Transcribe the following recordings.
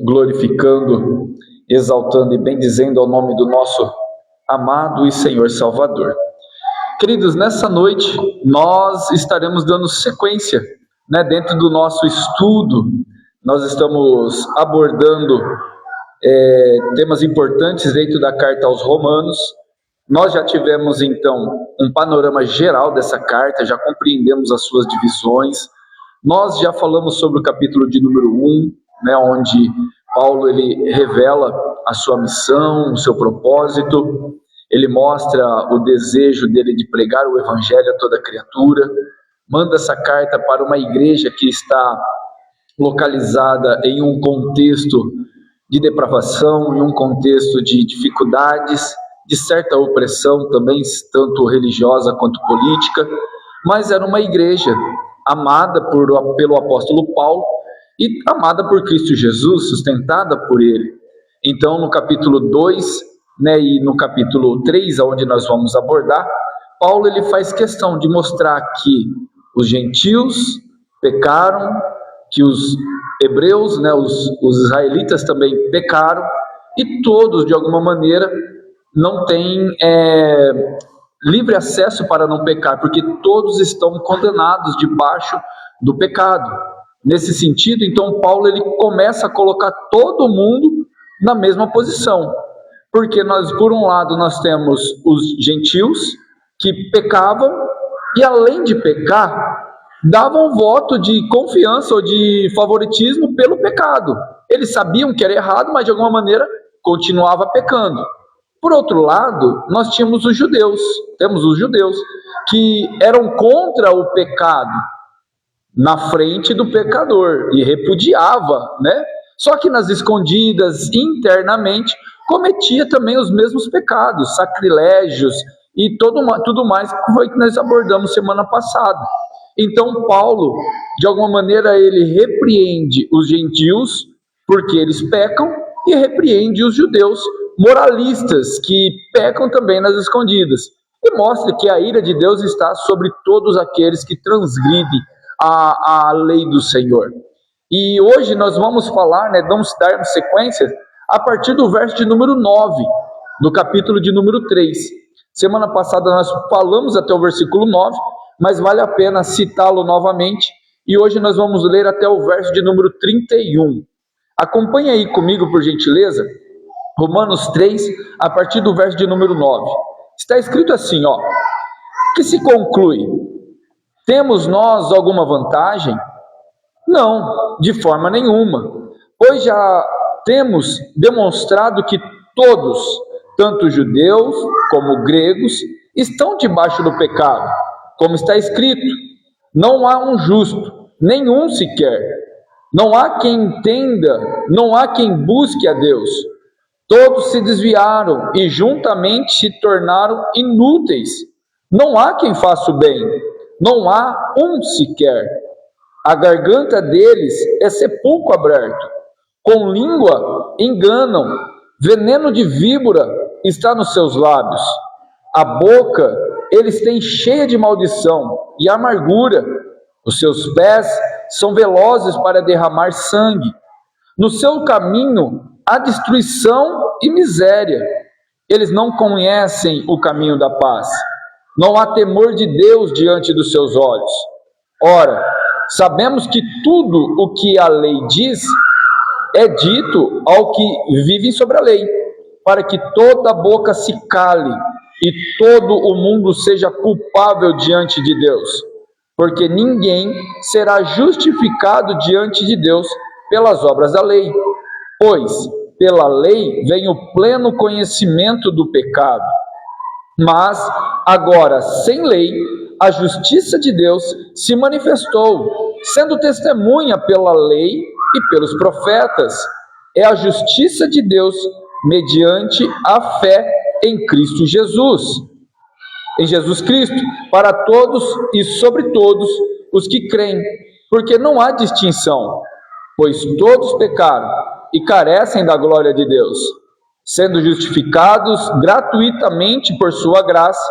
glorificando, exaltando e bendizendo ao nome do nosso amado e Senhor Salvador. Queridos, nessa noite nós estaremos dando sequência, dentro do nosso estudo. Nós estamos abordando temas importantes dentro da carta aos Romanos. Nós já tivemos então um panorama geral dessa carta, já compreendemos as suas divisões. Nós já falamos sobre o capítulo de número 1, onde Paulo ele revela a sua missão, o seu propósito. Ele mostra o desejo dele de pregar o evangelho a toda criatura. Manda essa carta para uma igreja que está localizada em um contexto de depravação, em um contexto de dificuldades, de certa opressão também, tanto religiosa quanto política, mas era uma igreja amada pelo apóstolo Paulo e amada por Cristo Jesus, sustentada por ele. Então, no capítulo 2, e no capítulo 3, onde nós vamos abordar, Paulo ele faz questão de mostrar que os gentios pecaram, que os hebreus, os israelitas também pecaram, e todos, de alguma maneira, não têm livre acesso para não pecar, porque todos estão condenados debaixo do pecado. Nesse sentido, então, Paulo ele começa a colocar todo mundo na mesma posição, porque por um lado, nós temos os gentios que pecavam, e além de pecar, davam voto de confiança ou de favoritismo pelo pecado. Eles sabiam que era errado, mas de alguma maneira continuava pecando. Por outro lado, nós temos os judeus, que eram contra o pecado, na frente do pecador, e repudiava, Só que nas escondidas, internamente, cometia também os mesmos pecados, sacrilégios e tudo mais que foi que nós abordamos semana passada. Então Paulo, de alguma maneira, ele repreende os gentios, porque eles pecam, e repreende os judeus moralistas, que pecam também nas escondidas, e mostra que a ira de Deus está sobre todos aqueles que transgridem a lei do Senhor. E hoje nós vamos falar, vamos dar sequência a partir do verso de número 9, do capítulo de número 3. Semana passada nós falamos até o versículo 9, mas vale a pena citá-lo novamente, e hoje nós vamos ler até o verso de número 31. Acompanhe aí comigo, por gentileza, Romanos 3, a partir do verso de número 9. Está escrito assim, que se conclui: temos nós alguma vantagem? Não, de forma nenhuma, pois já temos demonstrado que todos, tanto judeus como gregos, estão debaixo do pecado, como está escrito: não há um justo, nenhum sequer, não há quem entenda, não há quem busque a Deus. Todos se desviaram e juntamente se tornaram inúteis. Não há quem faça o bem, não há um sequer. A garganta deles é sepulcro aberto, com língua enganam, veneno de víbora está nos seus lábios. A boca eles têm cheia de maldição e amargura. Os seus pés são velozes para derramar sangue. No seu caminho há destruição e miséria. Eles não conhecem o caminho da paz. Não há temor de Deus diante dos seus olhos. Ora, sabemos que tudo o que a lei diz é dito ao que vivem sobre a lei, para que toda boca se cale e todo o mundo seja culpável diante de Deus. Porque ninguém será justificado diante de Deus pelas obras da lei, pois pela lei vem o pleno conhecimento do pecado. Mas agora, sem lei, a justiça de Deus se manifestou, sendo testemunha pela lei e pelos profetas. É a justiça de Deus mediante a fé em Cristo Jesus. Em Jesus Cristo, para todos e sobre todos os que creem, porque não há distinção, pois todos pecaram e carecem da glória de Deus, sendo justificados gratuitamente por sua graça,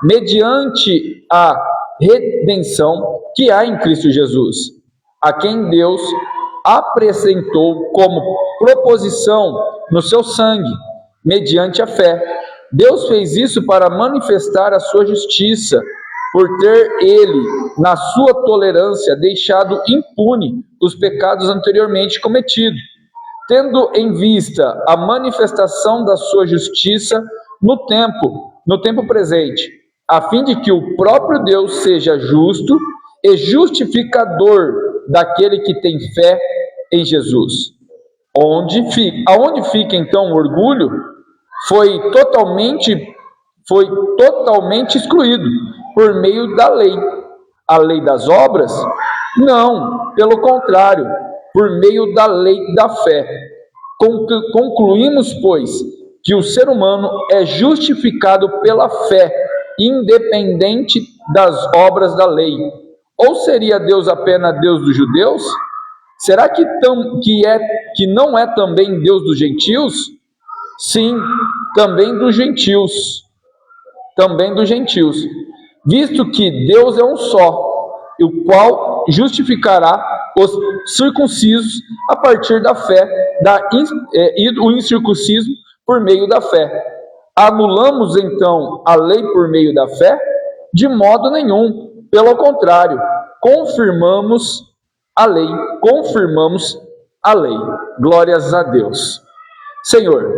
mediante a redenção que há em Cristo Jesus, a quem Deus apresentou como proposição no seu sangue, mediante a fé. Deus fez isso para manifestar a sua justiça, por ter ele, na sua tolerância, deixado impune os pecados anteriormente cometidos, tendo em vista a manifestação da sua justiça no tempo presente, a fim de que o próprio Deus seja justo e justificador daquele que tem fé em Jesus. Aonde fica então o orgulho, foi totalmente excluído por meio da lei. A lei das obras? Não, pelo contrário, por meio da lei da fé. Concluímos, pois, que o ser humano é justificado pela fé, independente das obras da lei. Ou seria Deus apenas Deus dos judeus? Será que não é também Deus dos gentios? Sim, também dos gentios. Também dos gentios. Visto que Deus é um só, o qual justificará os circuncisos a partir da fé, e o incircunciso por meio da fé. Anulamos então a lei por meio da fé? De modo nenhum. Pelo contrário, confirmamos a lei. Glórias a Deus. Senhor,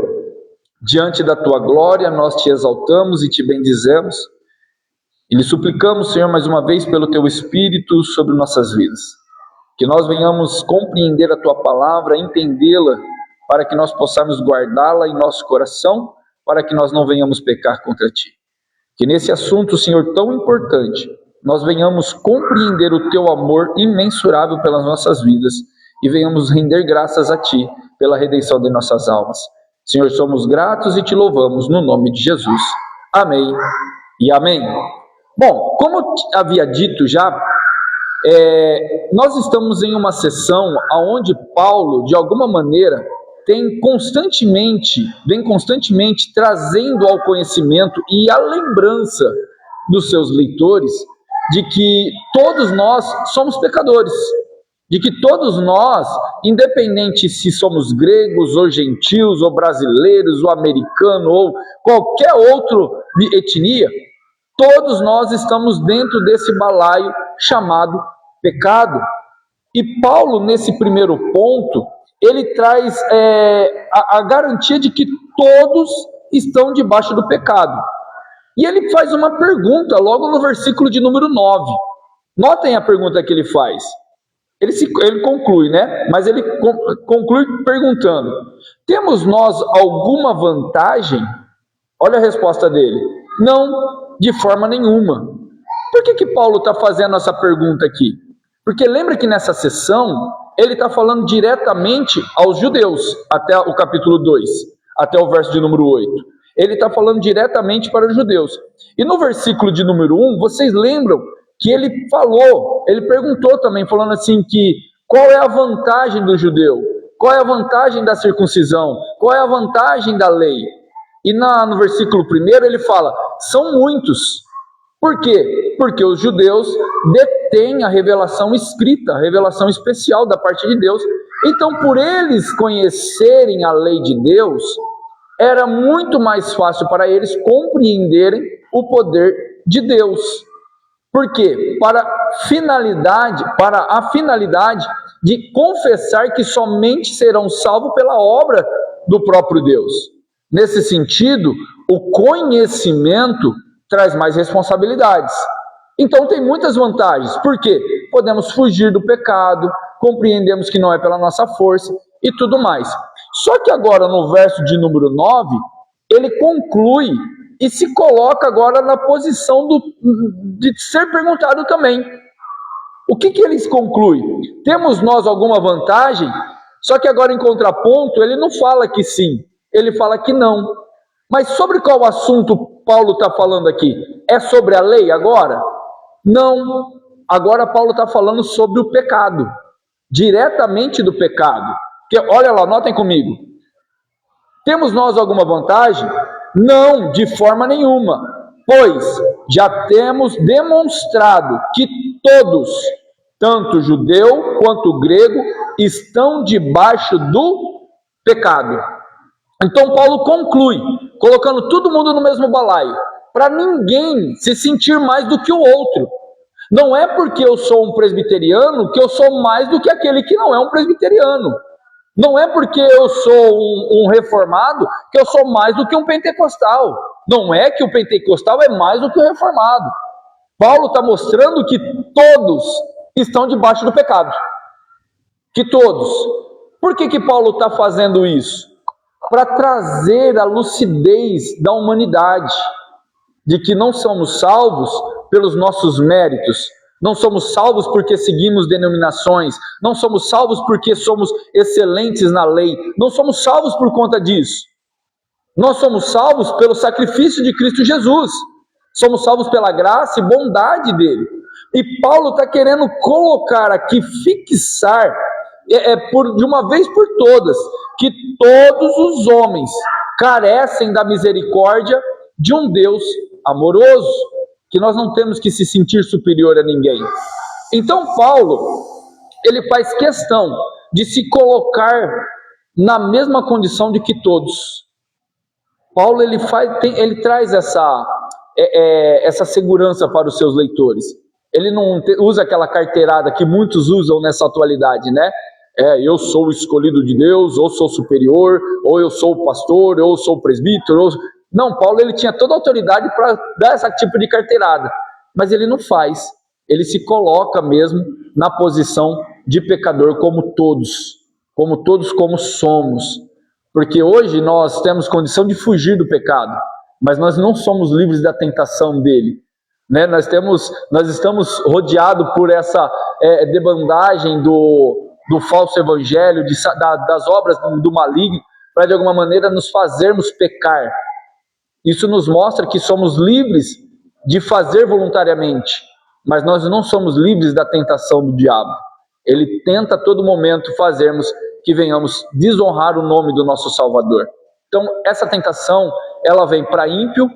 diante da tua glória, nós te exaltamos e te bendizemos. E lhe suplicamos, Senhor, mais uma vez, pelo teu Espírito sobre nossas vidas. Que nós venhamos compreender a tua palavra, entendê-la, para que nós possamos guardá-la em nosso coração, para que nós não venhamos pecar contra ti. Que nesse assunto, Senhor, tão importante, nós venhamos compreender o teu amor imensurável pelas nossas vidas e venhamos render graças a ti pela redenção de nossas almas. Senhor, somos gratos e te louvamos no nome de Jesus. Amém e amém. Bom, como havia dito já, nós estamos em uma sessão onde Paulo, de alguma maneira, vem constantemente trazendo ao conhecimento e à lembrança dos seus leitores de que todos nós somos pecadores, de que todos nós, independente se somos gregos ou gentios ou brasileiros ou americanos ou qualquer outra etnia, todos nós estamos dentro desse balaio chamado pecado. E Paulo, nesse primeiro ponto, ele traz a garantia de que todos estão debaixo do pecado. E ele faz uma pergunta logo no versículo de número 9. Notem a pergunta que ele faz. Ele conclui, né? Mas ele conclui perguntando: temos nós alguma vantagem? Olha a resposta dele: não, de forma nenhuma. Por que Paulo está fazendo essa pergunta aqui? Porque lembra que nessa sessão ele está falando diretamente aos judeus, até o capítulo 2, até o verso de número 8. Ele está falando diretamente para os judeus. E no versículo de número 1, vocês lembram que ele perguntou também, falando assim que qual é a vantagem do judeu? Qual é a vantagem da circuncisão? Qual é a vantagem da lei? E no versículo 1 ele fala, são muitos. Por quê? Porque os judeus detêm a revelação escrita, a revelação especial da parte de Deus. Então, por eles conhecerem a lei de Deus, era muito mais fácil para eles compreenderem o poder de Deus. Por quê? Para a finalidade de confessar que somente serão salvos pela obra do próprio Deus. Nesse sentido, o conhecimento traz mais responsabilidades. Então tem muitas vantagens. Por quê? Podemos fugir do pecado, compreendemos que não é pela nossa força e tudo mais. Só que agora no verso de número 9, ele conclui e se coloca agora na posição de ser perguntado também. O que ele conclui? Temos nós alguma vantagem? Só que agora em contraponto, ele não fala que sim, ele fala que não. Mas sobre qual assunto Paulo está falando aqui? É sobre a lei agora? Não. Agora Paulo está falando sobre o pecado. Diretamente do pecado. Porque, olha lá, notem comigo. Temos nós alguma vantagem? Não, de forma nenhuma. Pois já temos demonstrado que todos tanto judeu quanto grego estão debaixo do pecado. Então Paulo conclui, colocando todo mundo no mesmo balaio, para ninguém se sentir mais do que o outro. Não é porque eu sou um presbiteriano que eu sou mais do que aquele que não é um presbiteriano. Não é porque eu sou um reformado que eu sou mais do que um pentecostal. Não é que o pentecostal é mais do que o reformado. Paulo está mostrando que todos estão debaixo do pecado. Que todos. Por que Paulo está fazendo isso? Para trazer a lucidez da humanidade, de que não somos salvos pelos nossos méritos, não somos salvos porque seguimos denominações, não somos salvos porque somos excelentes na lei, não somos salvos por conta disso. Nós somos salvos pelo sacrifício de Cristo Jesus, somos salvos pela graça e bondade dele. E Paulo está querendo colocar aqui, fixar, de uma vez por todas, que todos os homens carecem da misericórdia de um Deus amoroso, que nós não temos que se sentir superior a ninguém. Então Paulo, ele faz questão de se colocar na mesma condição de que todos. Paulo ele traz essa segurança para os seus leitores. Ele não usa aquela carteirada que muitos usam nessa atualidade, né? Eu sou o escolhido de Deus, ou sou superior, ou eu sou o pastor, ou eu sou o presbítero. Não, Paulo ele tinha toda a autoridade para dar esse tipo de carteirada, mas ele não faz. Ele se coloca mesmo na posição de pecador como todos como somos. Porque hoje nós temos condição de fugir do pecado, mas nós não somos livres da tentação dele. Né? Nós estamos rodeados por essa debandagem do falso evangelho, das obras do maligno, para de alguma maneira nos fazermos pecar. Isso nos mostra que somos livres de fazer voluntariamente, mas nós não somos livres da tentação do diabo. Ele tenta a todo momento fazermos que venhamos desonrar o nome do nosso Salvador. Então, essa tentação, ela vem para ímpio,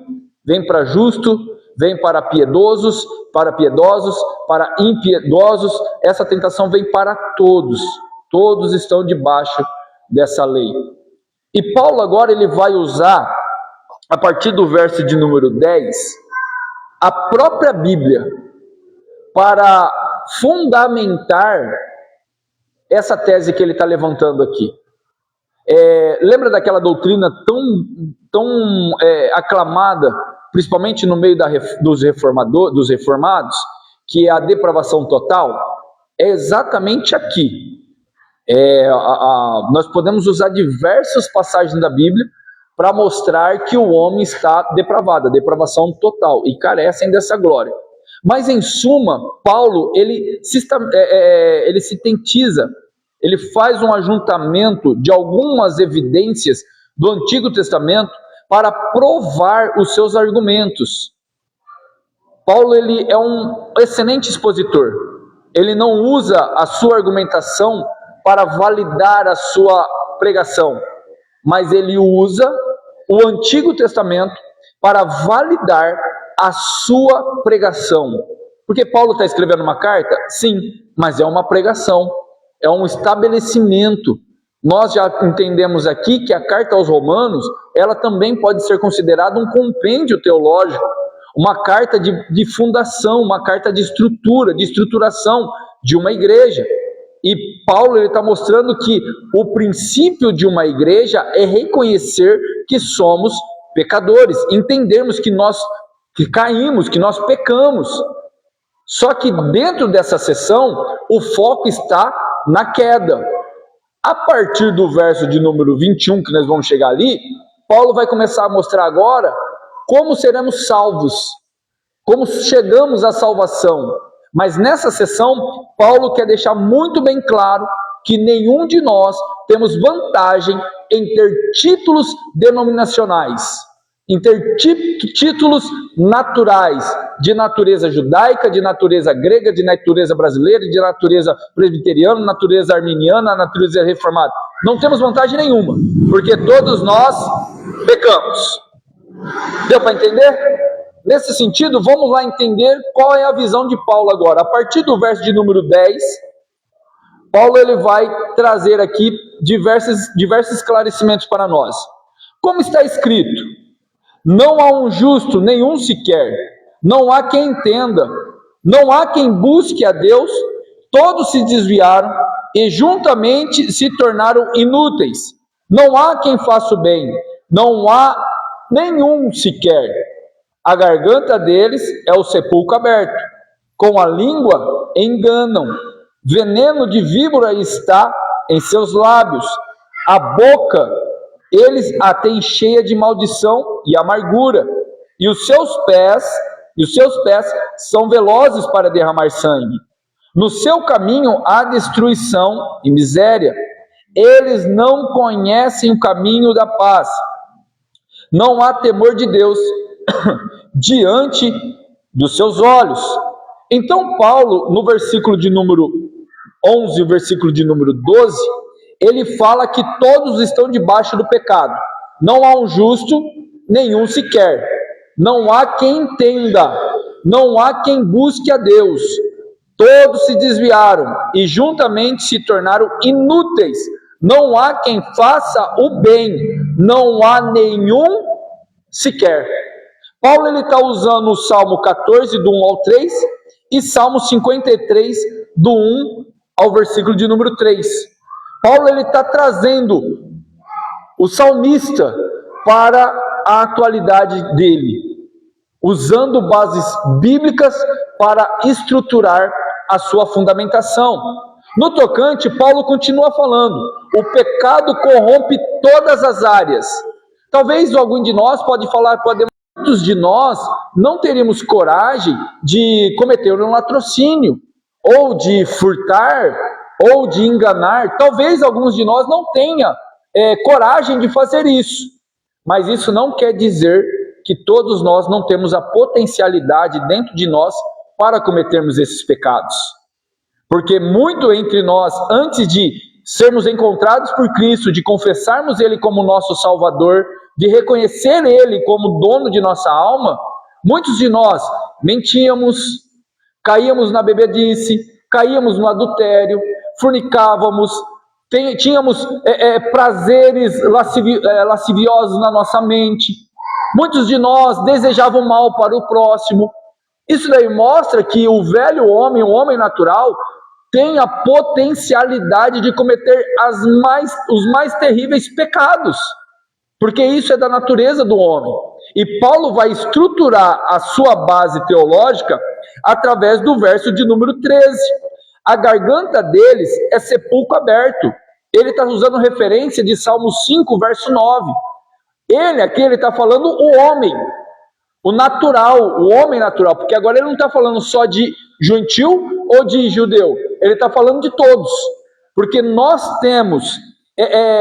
vem para justo, vem para piedosos, para impiedosos. Essa tentação vem para todos. Todos estão debaixo dessa lei. E Paulo agora ele vai usar, a partir do verso de número 10, a própria Bíblia para fundamentar essa tese que ele está levantando aqui. Lembra daquela doutrina tão aclamada, principalmente no meio dos reformados, que é a depravação total? É exatamente aqui. Nós podemos usar diversas passagens da Bíblia para mostrar que o homem está depravado, a depravação total, e carecem dessa glória. Mas em suma, Paulo, ele sintetiza, ele faz um ajuntamento de algumas evidências do Antigo Testamento para provar os seus argumentos. Paulo, ele é um excelente expositor. Ele não usa a sua argumentação para validar a sua pregação, mas ele usa o Antigo Testamento para validar a sua pregação. Porque Paulo está escrevendo uma carta? Sim, mas é uma pregação, é um estabelecimento. Nós já entendemos aqui que a carta aos Romanos, ela também pode ser considerada um compêndio teológico, uma carta de fundação, uma carta de estrutura, de estruturação de uma igreja. E Paulo está mostrando que o princípio de uma igreja é reconhecer que somos pecadores, entendermos que nós caímos, que nós pecamos. Só que dentro dessa sessão, o foco está na queda. A partir do verso de número 21, que nós vamos chegar ali, Paulo vai começar a mostrar agora como seremos salvos, como chegamos à salvação. Mas nessa sessão, Paulo quer deixar muito bem claro que nenhum de nós temos vantagem em ter títulos denominacionais, em ter títulos naturais, de natureza judaica, de natureza grega, de natureza brasileira, de natureza presbiteriana, natureza arminiana, natureza reformada. Não temos vantagem nenhuma, porque todos nós pecamos. Deu para entender? Nesse sentido, vamos lá entender qual é a visão de Paulo agora. A partir do verso de número 10, Paulo ele vai trazer aqui diversos esclarecimentos para nós. Como está escrito: não há um justo, nenhum sequer, não há quem entenda, não há quem busque a Deus, todos se desviaram e juntamente se tornaram inúteis. Não há quem faça o bem, não há nenhum sequer. A garganta deles é o sepulcro aberto, com a língua enganam, veneno de víbora está em seus lábios, a boca eles a têm cheia de maldição e amargura, e os seus pés são velozes para derramar sangue. No seu caminho há destruição e miséria. Eles não conhecem o caminho da paz. Não há temor de Deus diante dos seus olhos. Então Paulo, no versículo de número 11, o versículo de número 12, ele fala que todos estão debaixo do pecado. Não há um justo, nenhum sequer. Não há quem entenda, não há quem busque a Deus. Todos se desviaram e juntamente se tornaram inúteis. Não há quem faça o bem, não há nenhum sequer. Paulo ele está usando o Salmo 14, do 1 ao 3, e Salmo 53, do 1 ao versículo de número 3. Paulo ele está trazendo o salmista para a atualidade dele, usando bases bíblicas para estruturar a sua fundamentação. No tocante, Paulo continua falando: o pecado corrompe todas as áreas. Talvez algum de nós muitos de nós não teríamos coragem de cometer um latrocínio, ou de furtar, ou de enganar. Talvez alguns de nós não tenham coragem de fazer isso, mas isso não quer dizer que todos nós não temos a potencialidade dentro de nós para cometermos esses pecados. Porque muito entre nós, antes de sermos encontrados por Cristo, de confessarmos Ele como nosso Salvador, de reconhecer Ele como dono de nossa alma, muitos de nós mentíamos, caíamos na bebedice, caíamos no adultério, fornicávamos, tínhamos prazeres lasciviosos na nossa mente. Muitos de nós desejavam mal para o próximo. Isso daí mostra que o velho homem, o homem natural, tem a potencialidade de cometer os mais terríveis pecados, porque isso é da natureza do homem. E Paulo vai estruturar a sua base teológica através do verso de número 13. A garganta deles é sepulcro aberto. Ele está usando referência de Salmo 5, verso 9. Ele está falando o homem, o natural, o homem natural, porque agora ele não está falando só de gentil ou de judeu, ele está falando de todos, porque nós temos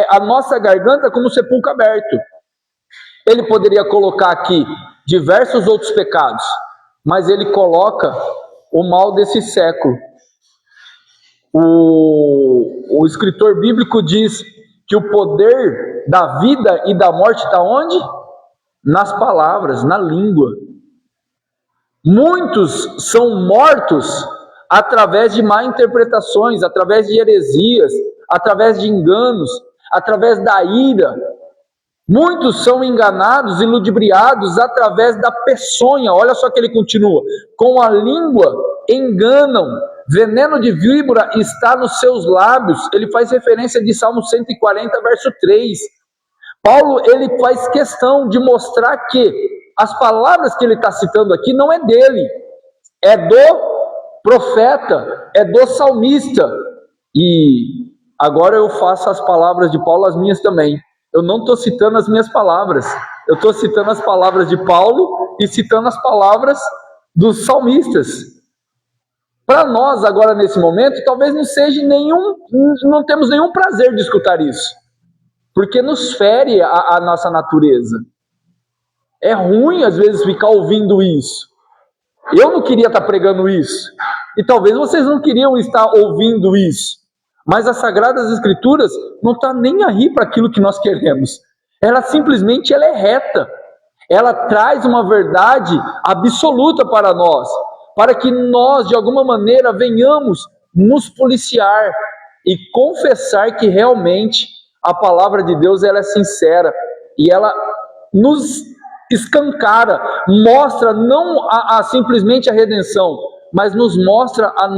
a nossa garganta como sepulcro aberto. Ele poderia colocar aqui diversos outros pecados, mas ele coloca o mal desse século. O escritor bíblico diz que o poder da vida e da morte está onde? Nas palavras, na língua. Muitos são mortos através de má interpretações, através de heresias, através de enganos, através da ira. Muitos são enganados e ludibriados através da peçonha. Olha só que ele continua: com a língua enganam, veneno de víbora está nos seus lábios. Ele faz referência de Salmo 140, verso 3. Paulo ele faz questão de mostrar que as palavras que ele está citando aqui não é dele, é do profeta, é do salmista. E agora eu faço as palavras de Paulo as minhas também. Eu não estou citando as minhas palavras, eu estou citando as palavras de Paulo e citando as palavras dos salmistas. Para nós agora nesse momento, talvez não temos nenhum prazer de escutar isso, porque nos fere a nossa natureza. É ruim às vezes ficar ouvindo isso. Eu não queria estar pregando isso, e talvez vocês não queriam estar ouvindo isso, mas as Sagradas Escrituras não estão nem aí para aquilo que nós queremos. Ela simplesmente é reta, Ela traz uma verdade absoluta para nós, para que nós, de alguma maneira, venhamos nos policiar e confessar que realmente a palavra de Deus ela é sincera e ela nos escancara, mostra não simplesmente a redenção, mas nos mostra as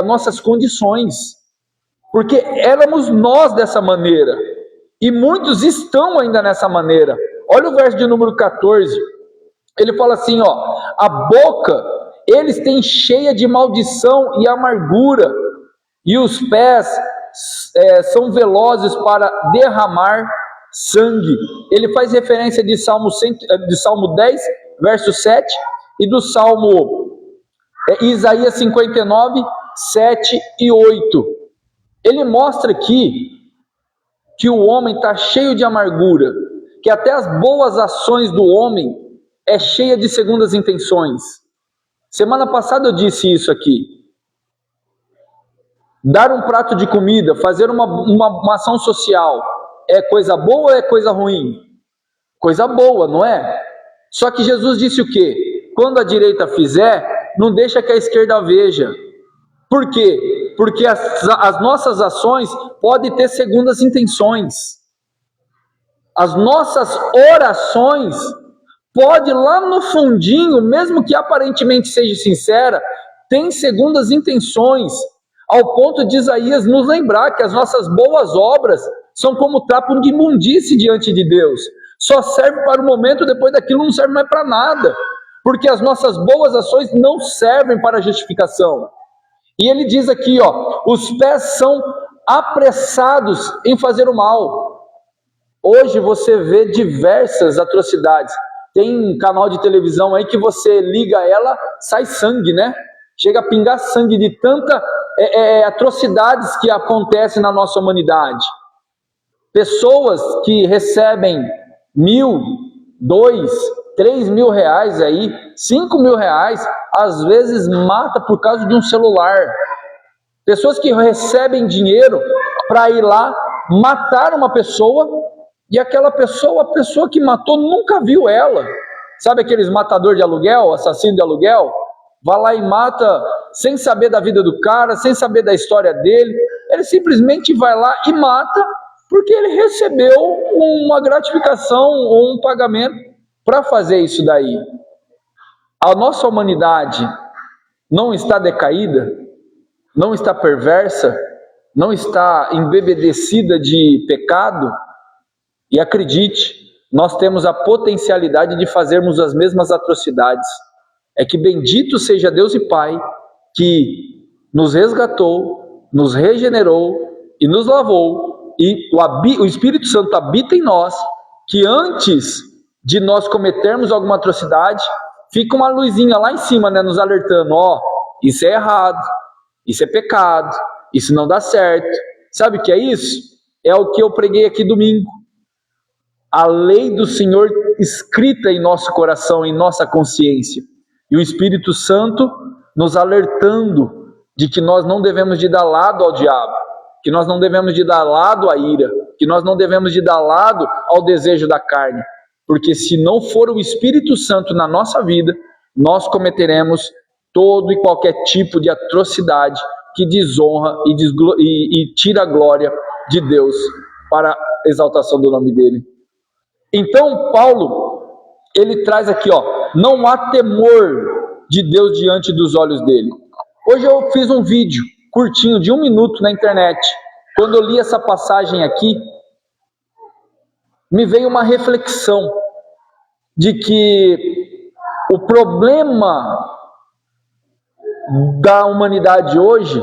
nossas condições, porque éramos nós dessa maneira, e muitos estão ainda nessa maneira. Olha o verso de número 14, ele fala assim, ó, a boca eles têm cheia de maldição e amargura, e os pés são velozes para derramar sangue. Ele faz referência de Salmo 10, verso 7, e do Salmo Isaías 59, 7 e 8. Ele mostra aqui que o homem está cheio de amargura, que até as boas ações do homem é cheia de segundas intenções. Semana passada eu disse isso aqui. Dar um prato de comida, fazer uma ação social, é coisa boa ou é coisa ruim? Coisa boa, não é? Só que Jesus disse o quê? Quando a direita fizer, não deixa que a esquerda veja. Por quê? Porque as nossas ações podem ter segundas intenções. As nossas orações podem lá no fundinho, mesmo que aparentemente seja sincera, tem segundas intenções, ao ponto de Isaías nos lembrar que as nossas boas obras são como trapo de imundície diante de Deus. Só serve para o momento, depois daquilo não serve mais para nada. Porque as nossas boas ações não servem para justificação. E ele diz aqui, ó, os pés são apressados em fazer o mal. Hoje você vê diversas atrocidades. Tem um canal de televisão aí que você liga ela, sai sangue, né? Chega a pingar sangue de tanta atrocidades que acontecem na nossa humanidade. Pessoas que recebem 1.000, 2.000, 3.000 reais aí, 5.000 reais, às vezes mata por causa de um celular. Pessoas que recebem dinheiro para ir lá matar uma pessoa, e aquela pessoa, a pessoa que matou nunca viu ela. Sabe aqueles matador de aluguel, assassino de aluguel? Vai lá e mata sem saber da vida do cara, sem saber da história dele. Ele simplesmente vai lá e mata porque ele recebeu uma gratificação ou um pagamento para fazer isso daí. A nossa humanidade não está decaída, não está perversa, não está embebedecida de pecado. E acredite, nós temos a potencialidade de fazermos as mesmas atrocidades. É que bendito seja Deus e Pai, que nos resgatou, nos regenerou e nos lavou, e o Espírito Santo habita em nós, que antes de nós cometermos alguma atrocidade, fica uma luzinha lá em cima, né, nos alertando, ó, isso é errado, isso é pecado, isso não dá certo. Sabe o que é isso? É o que eu preguei aqui domingo. A lei do Senhor escrita em nosso coração, em nossa consciência. E o Espírito Santo nos alertando de que nós não devemos de dar lado ao diabo, que nós não devemos de dar lado à ira, que nós não devemos de dar lado ao desejo da carne. Porque se não for o Espírito Santo na nossa vida, nós cometeremos todo e qualquer tipo de atrocidade que desonra e tira a glória de Deus para a exaltação do nome dele. Então Paulo, ele traz aqui, ó, não há temor de Deus diante dos olhos dele. Hoje eu fiz um vídeo curtinho de 1 minuto na internet. Quando eu li essa passagem aqui, me veio uma reflexão de que o problema da humanidade hoje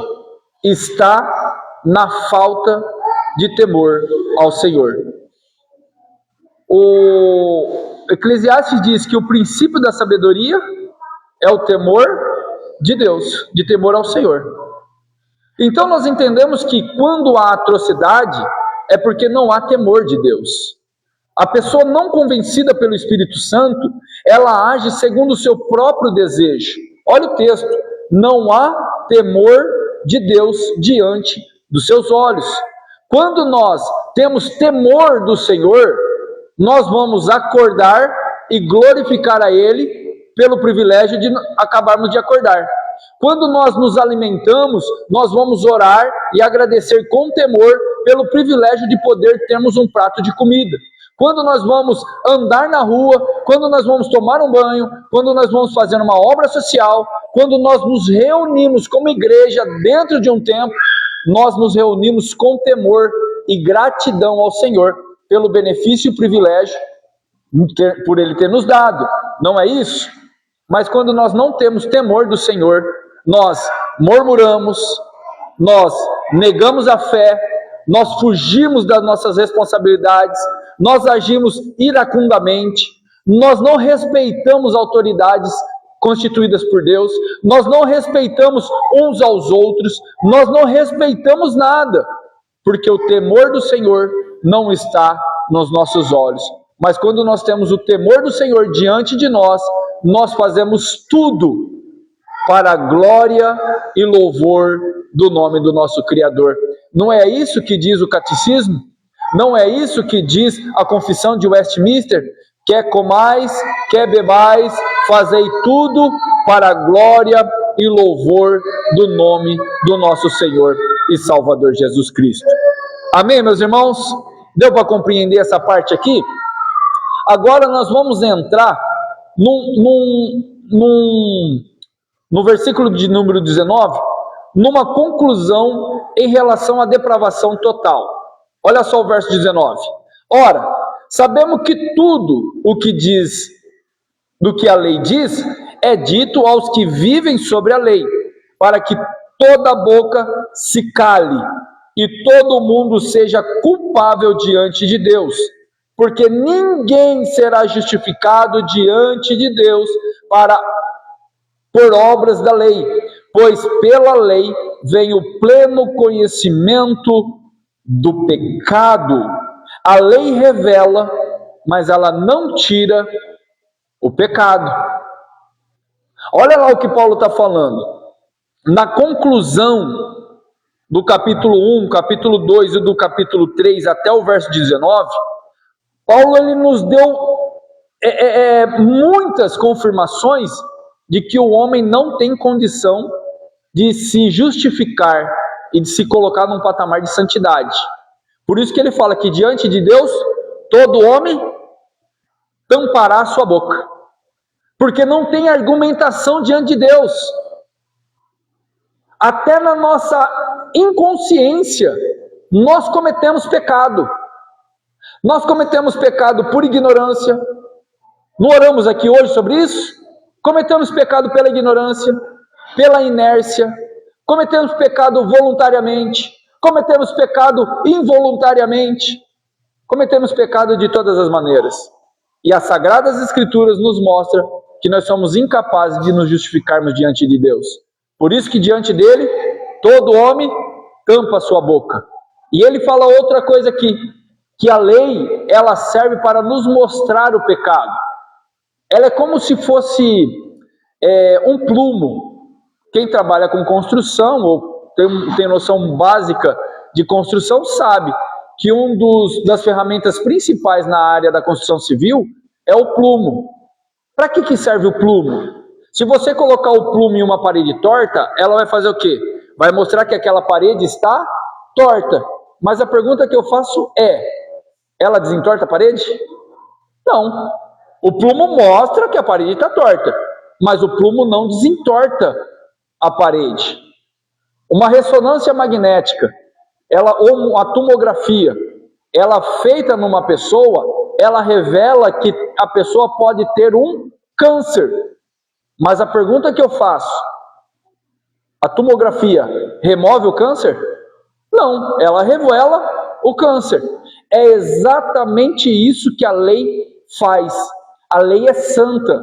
está na falta de temor ao Senhor. O Eclesiastes diz que o princípio da sabedoria é o temor de Deus, de temor ao Senhor. Então nós entendemos que quando há atrocidade, é porque não há temor de Deus. A pessoa não convencida pelo Espírito Santo, ela age segundo o seu próprio desejo. Olha o texto, não há temor de Deus diante dos seus olhos. Quando nós temos temor do Senhor, nós vamos acordar e glorificar a Ele pelo privilégio de acabarmos de acordar. Quando nós nos alimentamos, nós vamos orar e agradecer com temor pelo privilégio de poder termos um prato de comida. Quando nós vamos andar na rua, quando nós vamos tomar um banho, quando nós vamos fazer uma obra social, quando nós nos reunimos como igreja dentro de um templo, nós nos reunimos com temor e gratidão ao Senhor pelo benefício e privilégio por Ele ter nos dado. Não é isso? Mas quando nós não temos temor do Senhor, nós murmuramos, nós negamos a fé, nós fugimos das nossas responsabilidades, nós agimos iracundamente, nós não respeitamos autoridades constituídas por Deus, nós não respeitamos uns aos outros, nós não respeitamos nada, porque o temor do Senhor não está nos nossos olhos. Mas quando nós temos o temor do Senhor diante de nós, nós fazemos tudo para a glória e louvor do nome do nosso Criador. Não é isso que diz o Catecismo? Não é isso que diz a Confissão de Westminster? Quer comais, quer bebais, fazei tudo para a glória e louvor do nome do nosso Senhor e Salvador Jesus Cristo. Amém, meus irmãos? Deu para compreender essa parte aqui? Agora nós vamos entrar no versículo de número 19, numa conclusão em relação à depravação total. Olha só o verso 19. Ora, sabemos que tudo o que diz, do que a lei diz, é dito aos que vivem sobre a lei, para que toda boca se cale e todo mundo seja culpável diante de Deus. Porque ninguém será justificado diante de Deus por obras da lei, pois pela lei vem o pleno conhecimento do pecado. A lei revela, mas ela não tira o pecado. Olha lá o que Paulo está falando. Na conclusão do capítulo 1, capítulo 2 e do capítulo 3 até o verso 19, Paulo ele nos deu muitas confirmações de que o homem não tem condição de se justificar e de se colocar num patamar de santidade. Por isso que ele fala que diante de Deus, todo homem tampará a sua boca. Porque não tem argumentação diante de Deus. Até na nossa inconsciência, nós cometemos pecado. Nós cometemos pecado por ignorância. Não oramos aqui hoje sobre isso? Cometemos pecado pela ignorância, pela inércia. Cometemos pecado voluntariamente. Cometemos pecado involuntariamente. Cometemos pecado de todas as maneiras. E as Sagradas Escrituras nos mostram que nós somos incapazes de nos justificarmos diante de Deus. Por isso que diante dele, todo homem tampa a sua boca. E ele fala outra coisa aqui, que a lei, ela serve para nos mostrar o pecado. Ela é como se fosse um plumo. Quem trabalha com construção, ou tem noção básica de construção, sabe que das ferramentas principais na área da construção civil é o plumo. Para que serve o plumo? Se você colocar o plumo em uma parede torta, ela vai fazer o quê? Vai mostrar que aquela parede está torta. Mas a pergunta que eu faço ela desentorta a parede? Não. O plumo mostra que a parede está torta, mas o plumo não desentorta a parede. Uma ressonância magnética, ou a tomografia, ela feita numa pessoa, ela revela que a pessoa pode ter um câncer. Mas a pergunta que eu faço, a tomografia remove o câncer? Não, ela revela o câncer. É exatamente isso que a lei faz. A lei é santa,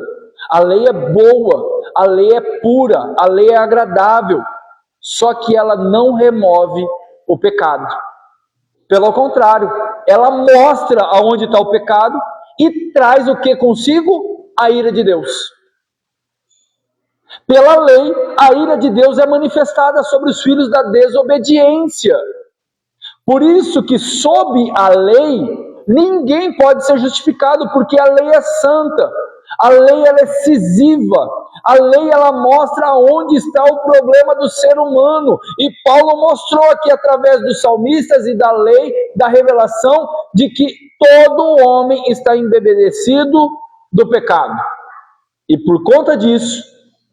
a lei é boa, a lei é pura, a lei é agradável. Só que ela não remove o pecado. Pelo contrário, ela mostra aonde está o pecado e traz o que consigo? A ira de Deus. Pela lei, a ira de Deus é manifestada sobre os filhos da desobediência. Por isso que sob a lei ninguém pode ser justificado, porque a lei é santa, a lei ela é decisiva, a lei ela mostra onde está o problema do ser humano, e Paulo mostrou aqui através dos salmistas e da lei, da revelação, de que todo homem está embebedecido do pecado, e por conta disso,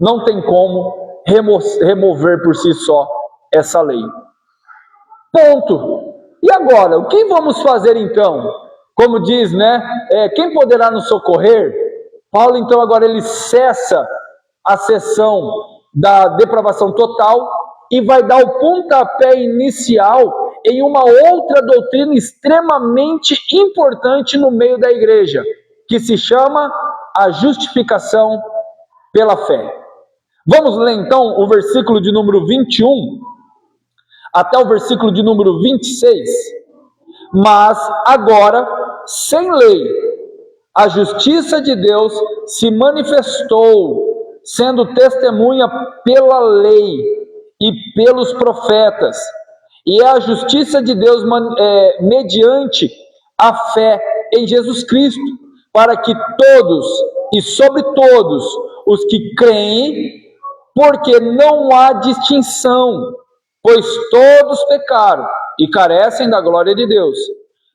não tem como remover por si só essa lei. Ponto. E agora, o que vamos fazer então? Como diz, quem poderá nos socorrer? Paulo então agora ele cessa a sessão da depravação total e vai dar o pontapé inicial em uma outra doutrina extremamente importante no meio da igreja, que se chama a justificação pela fé. Vamos ler então o versículo de número 21 até o versículo de número 26. Mas agora, sem lei, a justiça de Deus se manifestou, sendo testemunha pela lei e pelos profetas. E é a justiça de Deus mediante a fé em Jesus Cristo, para que todos e sobre todos os que creem, porque não há distinção, pois todos pecaram e carecem da glória de Deus,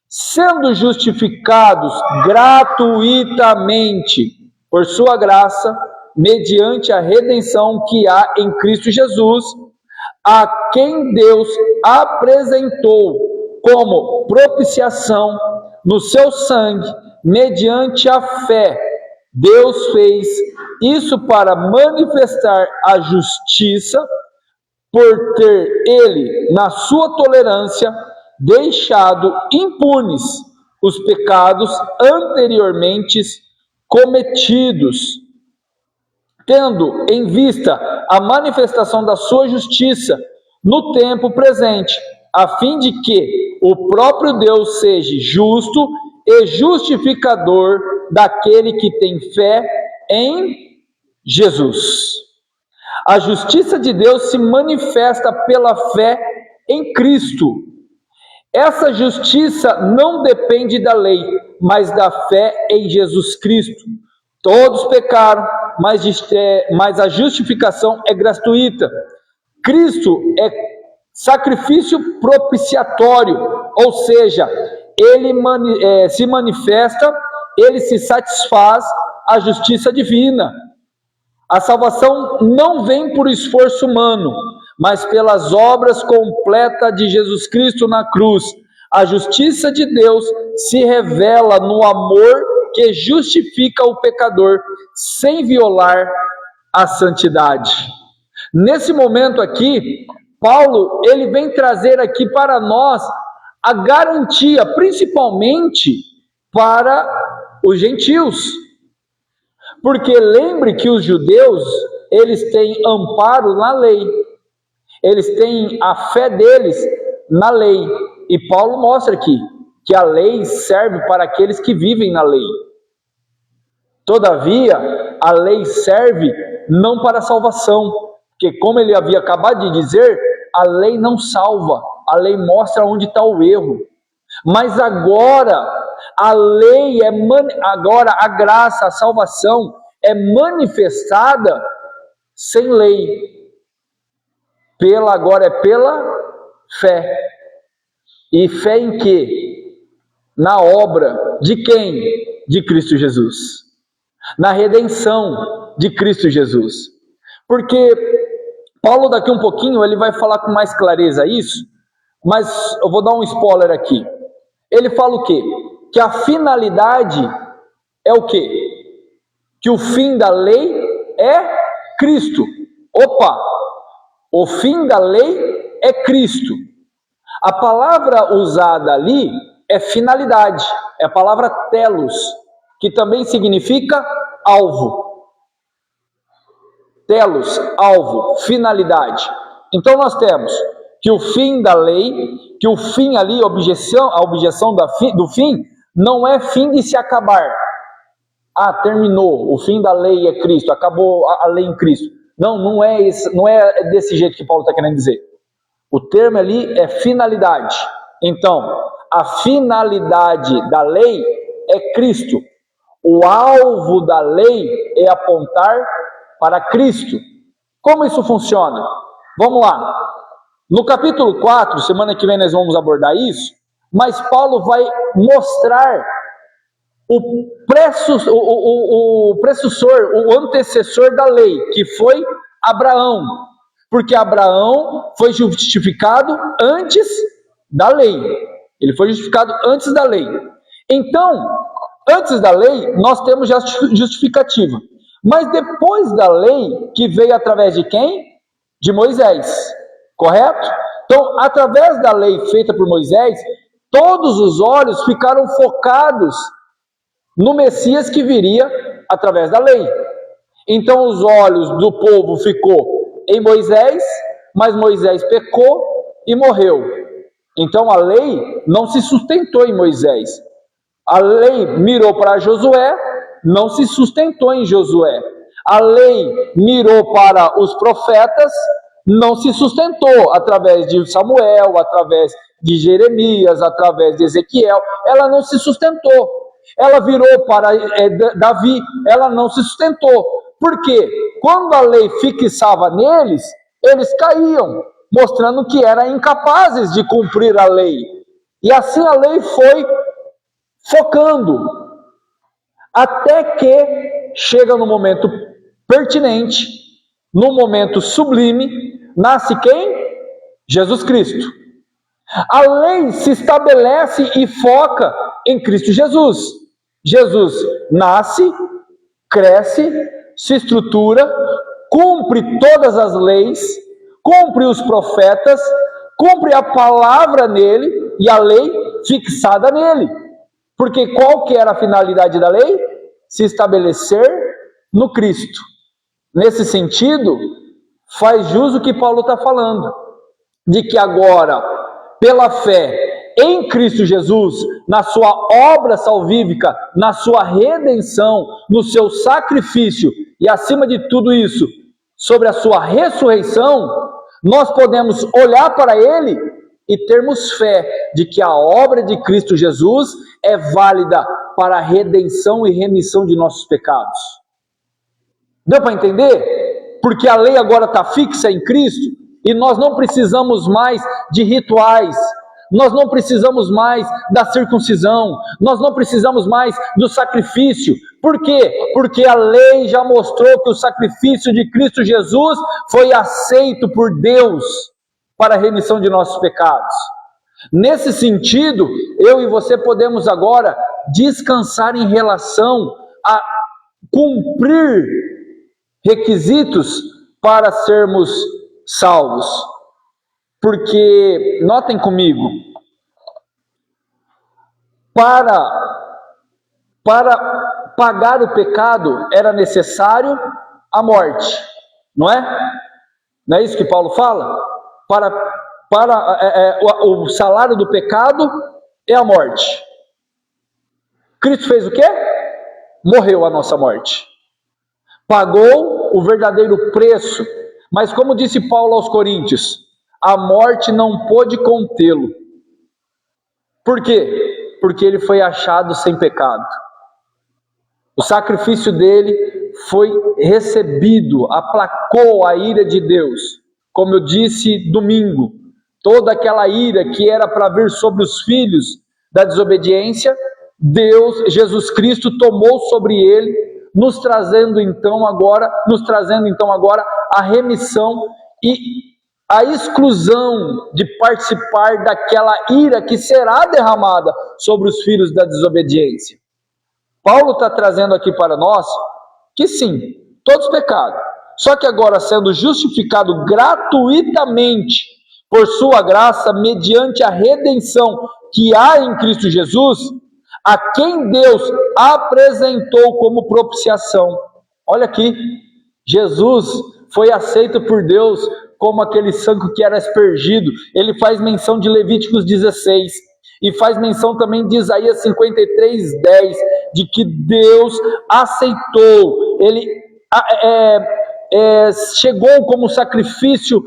sendo justificados gratuitamente por sua graça, mediante a redenção que há em Cristo Jesus, a quem Deus apresentou como propiciação no seu sangue, mediante a fé. Deus fez isso para manifestar a justiça, por ter ele, na sua tolerância, deixado impunes os pecados anteriormente cometidos, tendo em vista a manifestação da sua justiça no tempo presente, a fim de que o próprio Deus seja justo e justificador daquele que tem fé em Jesus. A justiça de Deus se manifesta pela fé em Cristo. Essa justiça não depende da lei, mas da fé em Jesus Cristo. Todos pecaram, mas a justificação é gratuita. Cristo é sacrifício propiciatório, ou seja, ele se manifesta, ele se satisfaz a justiça divina. A salvação não vem por esforço humano, mas pelas obras completas de Jesus Cristo na cruz. A justiça de Deus se revela no amor que justifica o pecador, sem violar a santidade. Nesse momento aqui, Paulo, ele vem trazer aqui para nós a garantia, principalmente para os gentios. Porque lembre que os judeus, eles têm amparo na lei, eles têm a fé deles na lei, e Paulo mostra aqui, que a lei serve para aqueles que vivem na lei. Todavia, a lei serve não para a salvação, porque como ele havia acabado de dizer, a lei não salva, a lei mostra onde está o erro. Mas agora, agora a graça, a salvação é manifestada sem lei. Agora é pela fé. E fé em quê? Na obra de quem? De Cristo Jesus. Na redenção de Cristo Jesus. Porque Paulo daqui um pouquinho ele vai falar com mais clareza isso, mas eu vou dar um spoiler aqui. Ele fala o quê? Que a finalidade é o quê? Que o fim da lei é Cristo. Opa! O fim da lei é Cristo. A palavra usada ali é finalidade. É a palavra telos, que também significa alvo. Telos, alvo, finalidade. Então nós temos que o fim da lei, que o fim ali, a objeção do fim, não é fim de se acabar. Ah, terminou, o fim da lei é Cristo, acabou a lei em Cristo. Não é desse jeito que Paulo está querendo dizer. O termo ali é finalidade. Então, a finalidade da lei é Cristo. O alvo da lei é apontar para Cristo. Como isso funciona? Vamos lá. No capítulo 4, semana que vem nós vamos abordar isso, mas Paulo vai mostrar o precessor, o antecessor da lei, que foi Abraão. Porque Abraão foi justificado antes da lei. Ele foi justificado antes da lei. Então, antes da lei, nós temos já justificativa. Mas depois da lei, que veio através de quem? De Moisés. Correto? Então, através da lei feita por Moisés, todos os olhos ficaram focados no Messias que viria através da lei. Então, os olhos do povo ficou em Moisés, mas Moisés pecou e morreu. Então, a lei não se sustentou em Moisés. A lei mirou para Josué, não se sustentou em Josué. A lei mirou para os profetas, não se sustentou através de Samuel, através de Jeremias, através de Ezequiel. Ela não se sustentou. Ela virou para Davi, ela não se sustentou. Por quê? Quando a lei fixava neles, eles caíam, mostrando que eram incapazes de cumprir a lei. E assim a lei foi focando, até que chega no momento pertinente, no momento sublime, nasce quem? Jesus Cristo. A lei se estabelece e foca em Cristo Jesus. Jesus nasce, cresce, se estrutura, cumpre todas as leis, cumpre os profetas, cumpre a palavra nele e a lei fixada nele. Porque qual que era a finalidade da lei? Se estabelecer no Cristo. Nesse sentido, faz jus o que Paulo está falando, de que agora, pela fé em Cristo Jesus, na sua obra salvífica, na sua redenção, no seu sacrifício e acima de tudo isso, sobre a sua ressurreição, nós podemos olhar para ele e termos fé de que a obra de Cristo Jesus é válida para a redenção e remissão de nossos pecados. Deu para entender? Porque a lei agora está fixa em Cristo e nós não precisamos mais de rituais, nós não precisamos mais da circuncisão, nós não precisamos mais do sacrifício. Por quê? Porque a lei já mostrou que o sacrifício de Cristo Jesus foi aceito por Deus para a remissão de nossos pecados. Nesse sentido, eu e você podemos agora descansar em relação a cumprir requisitos para sermos salvos. Porque, notem comigo, para pagar o pecado era necessário a morte, não é? Não é isso que Paulo fala? O salário do pecado é a morte. Cristo fez o quê? Morreu a nossa morte. Pagou o verdadeiro preço. Mas como disse Paulo aos Coríntios, a morte não pôde contê-lo. Por quê? Porque ele foi achado sem pecado. O sacrifício dele foi recebido, aplacou a ira de Deus. Como eu disse domingo, toda aquela ira que era para vir sobre os filhos da desobediência, Deus, Jesus Cristo, tomou sobre ele, nos trazendo então agora a remissão e a exclusão de participar daquela ira que será derramada sobre os filhos da desobediência. Paulo está trazendo aqui para nós que sim, todos pecaram, só que agora sendo justificado gratuitamente por sua graça, mediante a redenção que há em Cristo Jesus, a quem Deus apresentou como propiciação. Olha aqui, Jesus foi aceito por Deus como aquele sangue que era aspergido. Ele faz menção de Levíticos 16 e faz menção também de Isaías 53:10, de que Deus aceitou, ele chegou como sacrifício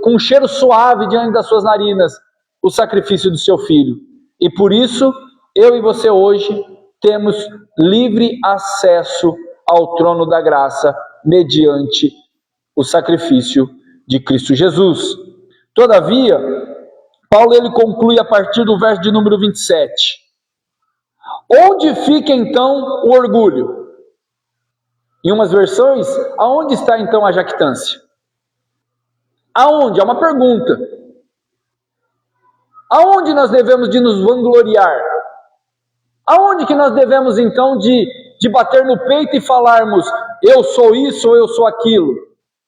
com um cheiro suave diante das suas narinas, o sacrifício do seu filho. E por isso, eu e você hoje temos livre acesso ao trono da graça mediante o sacrifício de Cristo Jesus. Todavia, Paulo ele conclui a partir do verso de número 27. Onde fica então o orgulho? Em umas versões, aonde está então a jactância? Aonde? É uma pergunta. Aonde nós devemos de nos vangloriar? Aonde que nós devemos então de bater no peito e falarmos, eu sou isso ou eu sou aquilo?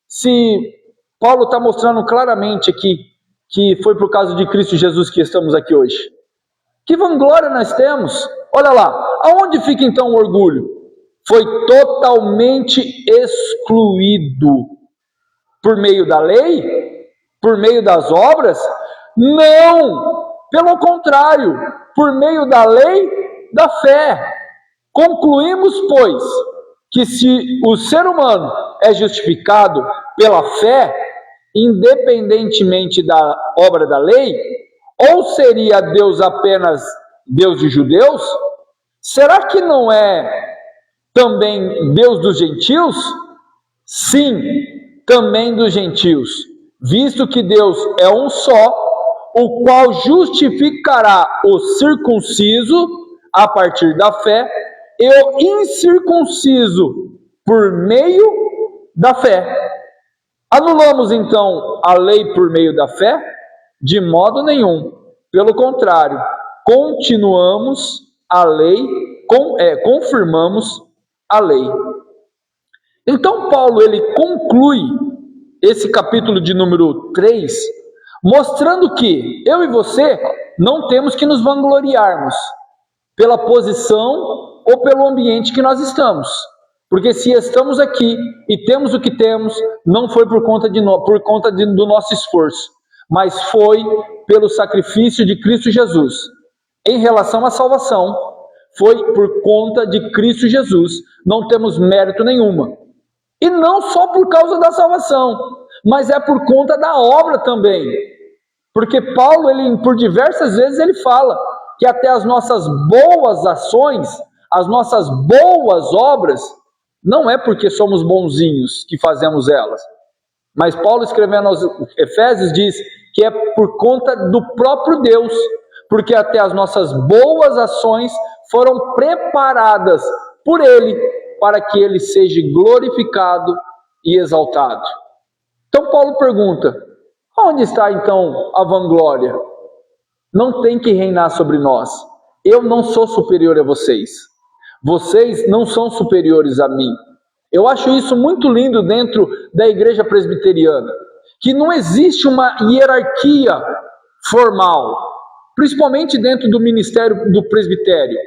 Se Paulo está mostrando claramente aqui que foi por causa de Cristo Jesus que estamos aqui hoje. Que vanglória nós temos? Olha lá, aonde fica então o orgulho? Foi totalmente excluído por meio da lei? Por meio das obras? Não! Pelo contrário, por meio da lei, da fé. Concluímos, pois, que se o ser humano é justificado pela fé, independentemente da obra da lei, ou seria Deus apenas Deus de judeus? Será que não é também Deus dos gentios? Sim, também dos gentios, visto que Deus é um só, o qual justificará o circunciso a partir da fé e o incircunciso por meio da fé. Anulamos então a lei por meio da fé? De modo nenhum. Pelo contrário, continuamos a lei, confirmamos a lei. Então Paulo ele conclui esse capítulo de número 3, mostrando que eu e você não temos que nos vangloriarmos pela posição ou pelo ambiente que nós estamos. Porque se estamos aqui e temos o que temos, não foi por conta do nosso esforço, mas foi pelo sacrifício de Cristo Jesus. Em relação à salvação, foi por conta de Cristo Jesus. Não temos mérito nenhuma. E não só por causa da salvação, mas é por conta da obra também. Porque Paulo, por diversas vezes, ele fala que até as nossas boas ações, as nossas boas obras, não é porque somos bonzinhos que fazemos elas. Mas Paulo, escrevendo aos Efésios, diz que é por conta do próprio Deus, porque até as nossas boas ações foram preparadas por Ele, para que Ele seja glorificado e exaltado. Então Paulo pergunta, onde está então a vanglória? Não tem que reinar sobre nós. Eu não sou superior a vocês. Vocês não são superiores a mim. Eu acho isso muito lindo dentro da igreja presbiteriana, que não existe uma hierarquia formal, principalmente dentro do ministério do presbitério,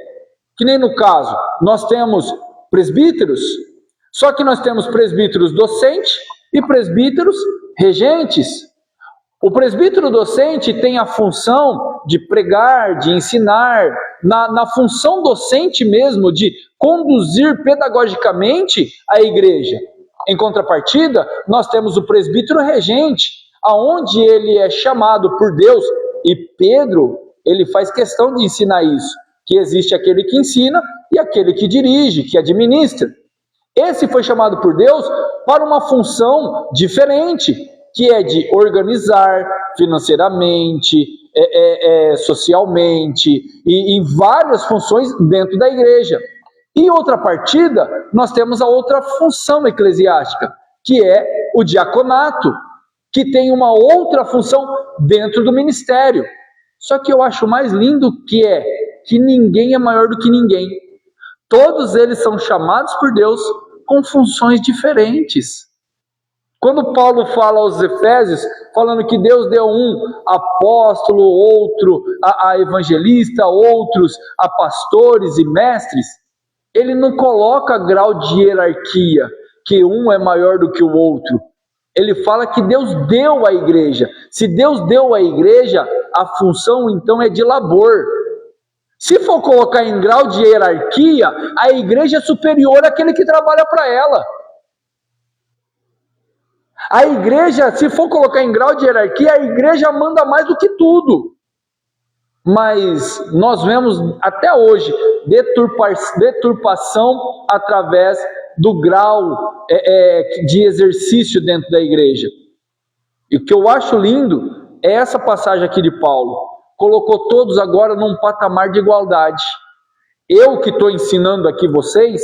que nem no caso, nós temos presbíteros, só que nós temos presbíteros docentes e presbíteros regentes. O presbítero docente tem a função de pregar, de ensinar, na função docente mesmo, de conduzir pedagogicamente a igreja. Em contrapartida, nós temos o presbítero regente, aonde ele é chamado por Deus, e Pedro, ele faz questão de ensinar isso, que existe aquele que ensina e aquele que dirige, que administra. Esse foi chamado por Deus para uma função diferente, que é de organizar financeiramente, socialmente, e em várias funções dentro da igreja. Em outra partida, nós temos a outra função eclesiástica, que é o diaconato, que tem uma outra função dentro do ministério. Só que eu acho mais lindo que ninguém é maior do que ninguém. Todos eles são chamados por Deus com funções diferentes. Quando Paulo fala aos Efésios, falando que Deus deu um apóstolo, outro a evangelista, outros a pastores e mestres, ele não coloca grau de hierarquia, que um é maior do que o outro. Ele fala que Deus deu à igreja. Se Deus deu à igreja, a função então é de labor. Se for colocar em grau de hierarquia, a igreja é superior àquele que trabalha para ela. A igreja, se for colocar em grau de hierarquia, a igreja manda mais do que tudo. mas nós vemos até hoje deturpação através do grau de exercício dentro da igreja. E o que eu acho lindo é essa passagem aqui de Paulo. Colocou todos agora num patamar de igualdade. Eu que estou ensinando aqui vocês,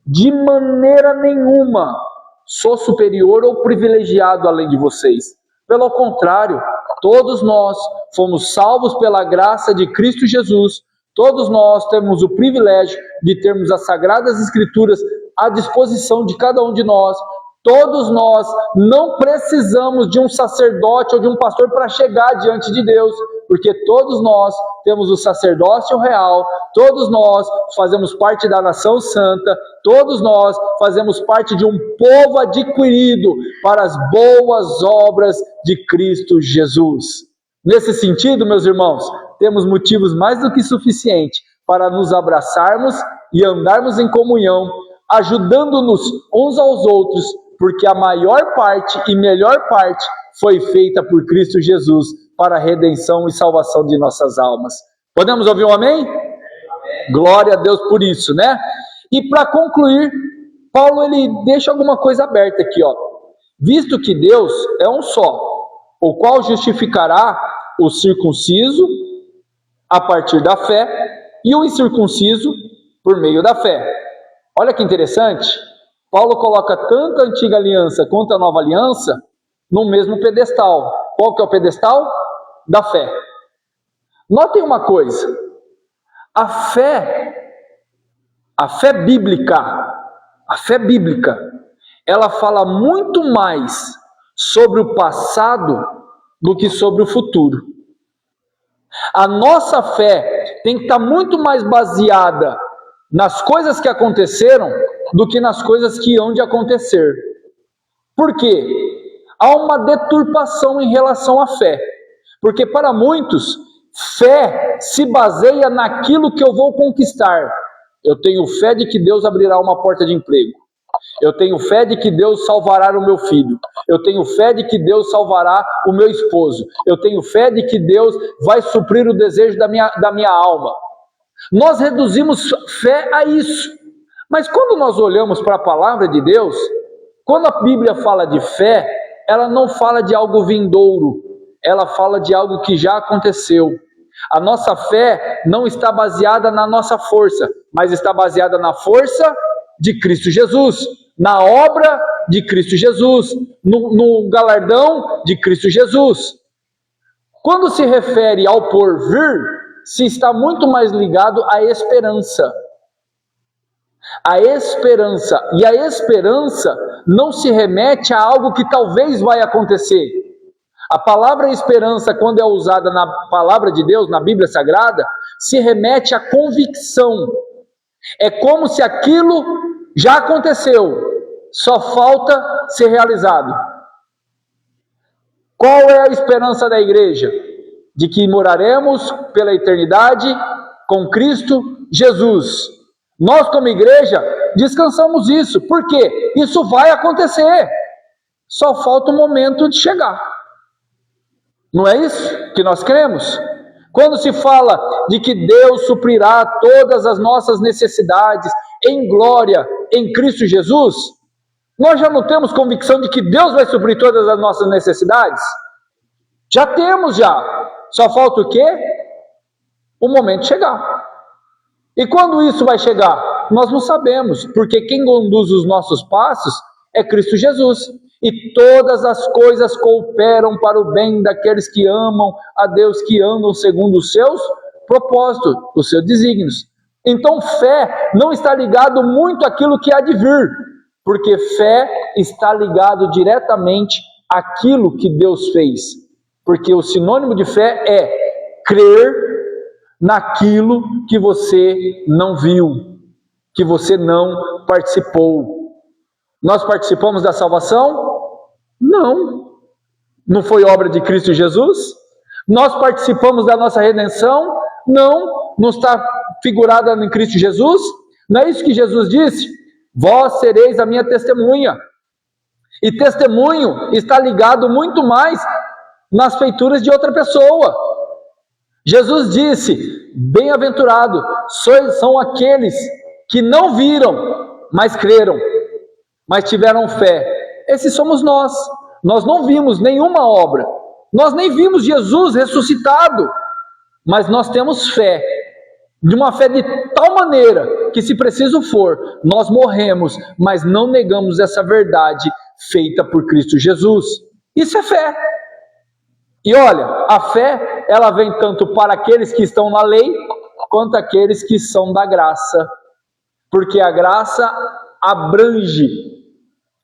de maneira nenhuma sou superior ou privilegiado além de vocês. Pelo contrário, todos nós fomos salvos pela graça de Cristo Jesus. Todos nós temos o privilégio de termos as Sagradas Escrituras à disposição de cada um de nós. Todos nós não precisamos de um sacerdote ou de um pastor para chegar diante de Deus, porque todos nós temos o sacerdócio real, todos nós fazemos parte da nação santa, todos nós fazemos parte de um povo adquirido para as boas obras de Cristo Jesus. Nesse sentido, meus irmãos, temos motivos mais do que suficientes para nos abraçarmos e andarmos em comunhão, ajudando-nos uns aos outros, porque a maior parte e melhor parte foi feita por Cristo Jesus para a redenção e salvação de nossas almas. Podemos ouvir um amém? Amém. Glória a Deus por isso, né? E para concluir, Paulo ele deixa alguma coisa aberta aqui, ó. Visto que Deus é um só, o qual justificará o circunciso a partir da fé e o incircunciso por meio da fé. Olha que interessante. Paulo coloca tanto a antiga aliança quanto a nova aliança no mesmo pedestal. Qual que é o pedestal? Da fé. Notem uma coisa, a fé bíblica, ela fala muito mais sobre o passado do que sobre o futuro. A nossa fé tem que estar muito mais baseada nas coisas que aconteceram do que nas coisas que hão de acontecer. Por quê? Há uma deturpação em relação à fé. Porque para muitos, fé se baseia naquilo que eu vou conquistar. Eu tenho fé de que Deus abrirá uma porta de emprego. Eu tenho fé de que Deus salvará o meu filho. Eu tenho fé de que Deus salvará o meu esposo. Eu tenho fé de que Deus vai suprir o desejo da minha alma. Nós reduzimos fé a isso. Mas quando nós olhamos para a palavra de Deus, quando a Bíblia fala de fé, ela não fala de algo vindouro, ela fala de algo que já aconteceu. A nossa fé não está baseada na nossa força, mas está baseada na força de Cristo Jesus, na obra de Cristo Jesus, no galardão de Cristo Jesus. Quando se refere ao porvir, se está muito mais ligado à esperança. A esperança, e a esperança não se remete a algo que talvez vai acontecer. A palavra esperança, quando é usada na palavra de Deus, na Bíblia Sagrada, se remete à convicção. É como se aquilo já aconteceu, só falta ser realizado. Qual é a esperança da igreja? De que moraremos pela eternidade com Cristo Jesus. Nós, como igreja, descansamos isso. Por quê? Isso vai acontecer. Só falta o momento de chegar. Não é isso que nós cremos? Quando se fala de que Deus suprirá todas as nossas necessidades em glória em Cristo Jesus, nós já não temos convicção de que Deus vai suprir todas as nossas necessidades? Já temos já. Só falta o quê? O momento de chegar. E quando isso vai chegar? Nós não sabemos, porque quem conduz os nossos passos é Cristo Jesus. E todas as coisas cooperam para o bem daqueles que amam a Deus, que andam segundo os seus propósitos, os seus desígnios. Então fé não está ligado muito àquilo que há de vir, porque fé está ligado diretamente àquilo que Deus fez. Porque o sinônimo de fé é crer naquilo que você não viu, que você não participou. Nós participamos da salvação? Não. Não foi obra de Cristo Jesus? Nós participamos da nossa redenção? Não. Não está figurada em Cristo Jesus? Não é isso que Jesus disse? Vós sereis a minha testemunha. E testemunho está ligado muito mais nas feituras de outra pessoa. Jesus disse: bem-aventurado são aqueles que não viram, mas creram, mas tiveram fé. Esses somos nós. Nós não vimos nenhuma obra, nós nem vimos Jesus ressuscitado, mas nós temos fé, de uma fé de tal maneira que, se preciso for, nós morremos, mas não negamos essa verdade feita por Cristo Jesus. Isso é fé. E olha, a fé, ela vem tanto para aqueles que estão na lei, quanto aqueles que são da graça, porque a graça abrange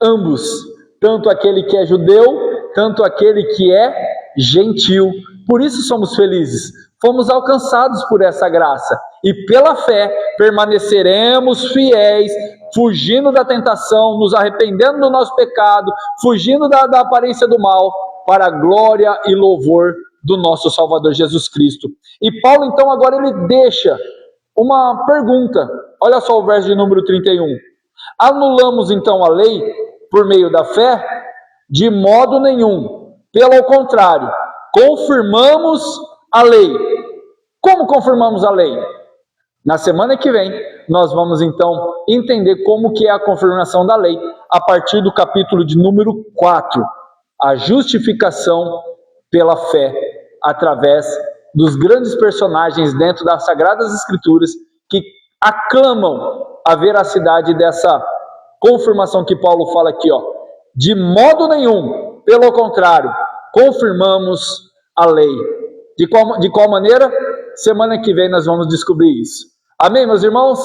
ambos, tanto aquele que é judeu, tanto aquele que é gentil. Por isso somos felizes, fomos alcançados por essa graça, e pela fé permaneceremos fiéis, fugindo da tentação, nos arrependendo do nosso pecado, fugindo da aparência do mal, para a glória e louvor do nosso Salvador Jesus Cristo. E Paulo, então, agora ele deixa uma pergunta. Olha só o verso de número 31. Anulamos, então, a lei por meio da fé? De modo nenhum. Pelo contrário, confirmamos a lei. Como confirmamos a lei? Na semana que vem, nós vamos, então, entender como que é a confirmação da lei, a partir do capítulo de número 4. A justificação pela fé, através dos grandes personagens dentro das Sagradas Escrituras que aclamam a veracidade dessa confirmação que Paulo fala aqui, ó. De modo nenhum, pelo contrário, confirmamos a lei. De qual maneira? Semana que vem nós vamos descobrir isso. Amém, meus irmãos?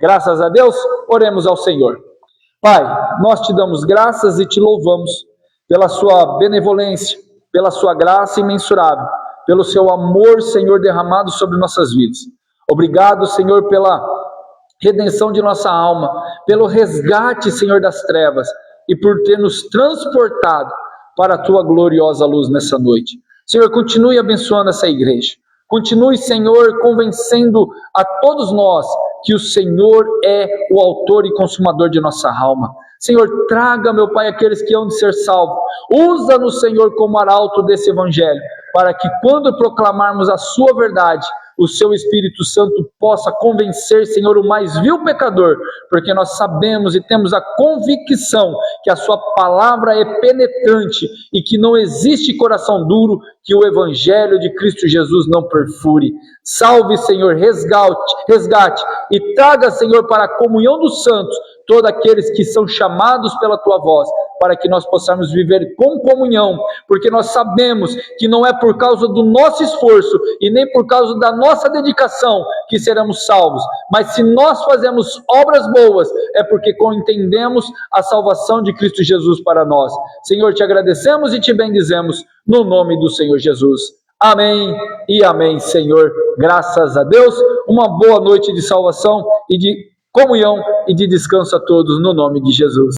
Graças a Deus, oremos ao Senhor. Pai, nós te damos graças e te louvamos pela sua benevolência, pela sua graça imensurável, pelo seu amor, Senhor, derramado sobre nossas vidas. Obrigado, Senhor, pela redenção de nossa alma, pelo resgate, Senhor, das trevas, e por ter nos transportado para a tua gloriosa luz nessa noite. Senhor, continue abençoando essa igreja. Continue, Senhor, convencendo a todos nós que o Senhor é o autor e consumador de nossa alma. Senhor, traga, meu Pai, aqueles que hão de ser salvos. Usa-nos, Senhor, como arauto desse evangelho, para que quando proclamarmos a sua verdade, o seu Espírito Santo possa convencer, Senhor, o mais vil pecador, porque nós sabemos e temos a convicção que a sua palavra é penetrante e que não existe coração duro que o evangelho de Cristo Jesus não perfure. Salve, Senhor, resgate e traga, Senhor, para a comunhão dos santos todos aqueles que são chamados pela tua voz, para que nós possamos viver com comunhão, porque nós sabemos que não é por causa do nosso esforço e nem por causa da nossa dedicação que seremos salvos, mas se nós fazemos obras boas, é porque entendemos a salvação de Cristo Jesus para nós. Senhor, te agradecemos e te bendizemos no nome do Senhor Jesus. Amém e amém, Senhor. Graças a Deus. Uma boa noite de salvação e de comunhão e de descanso a todos no nome de Jesus.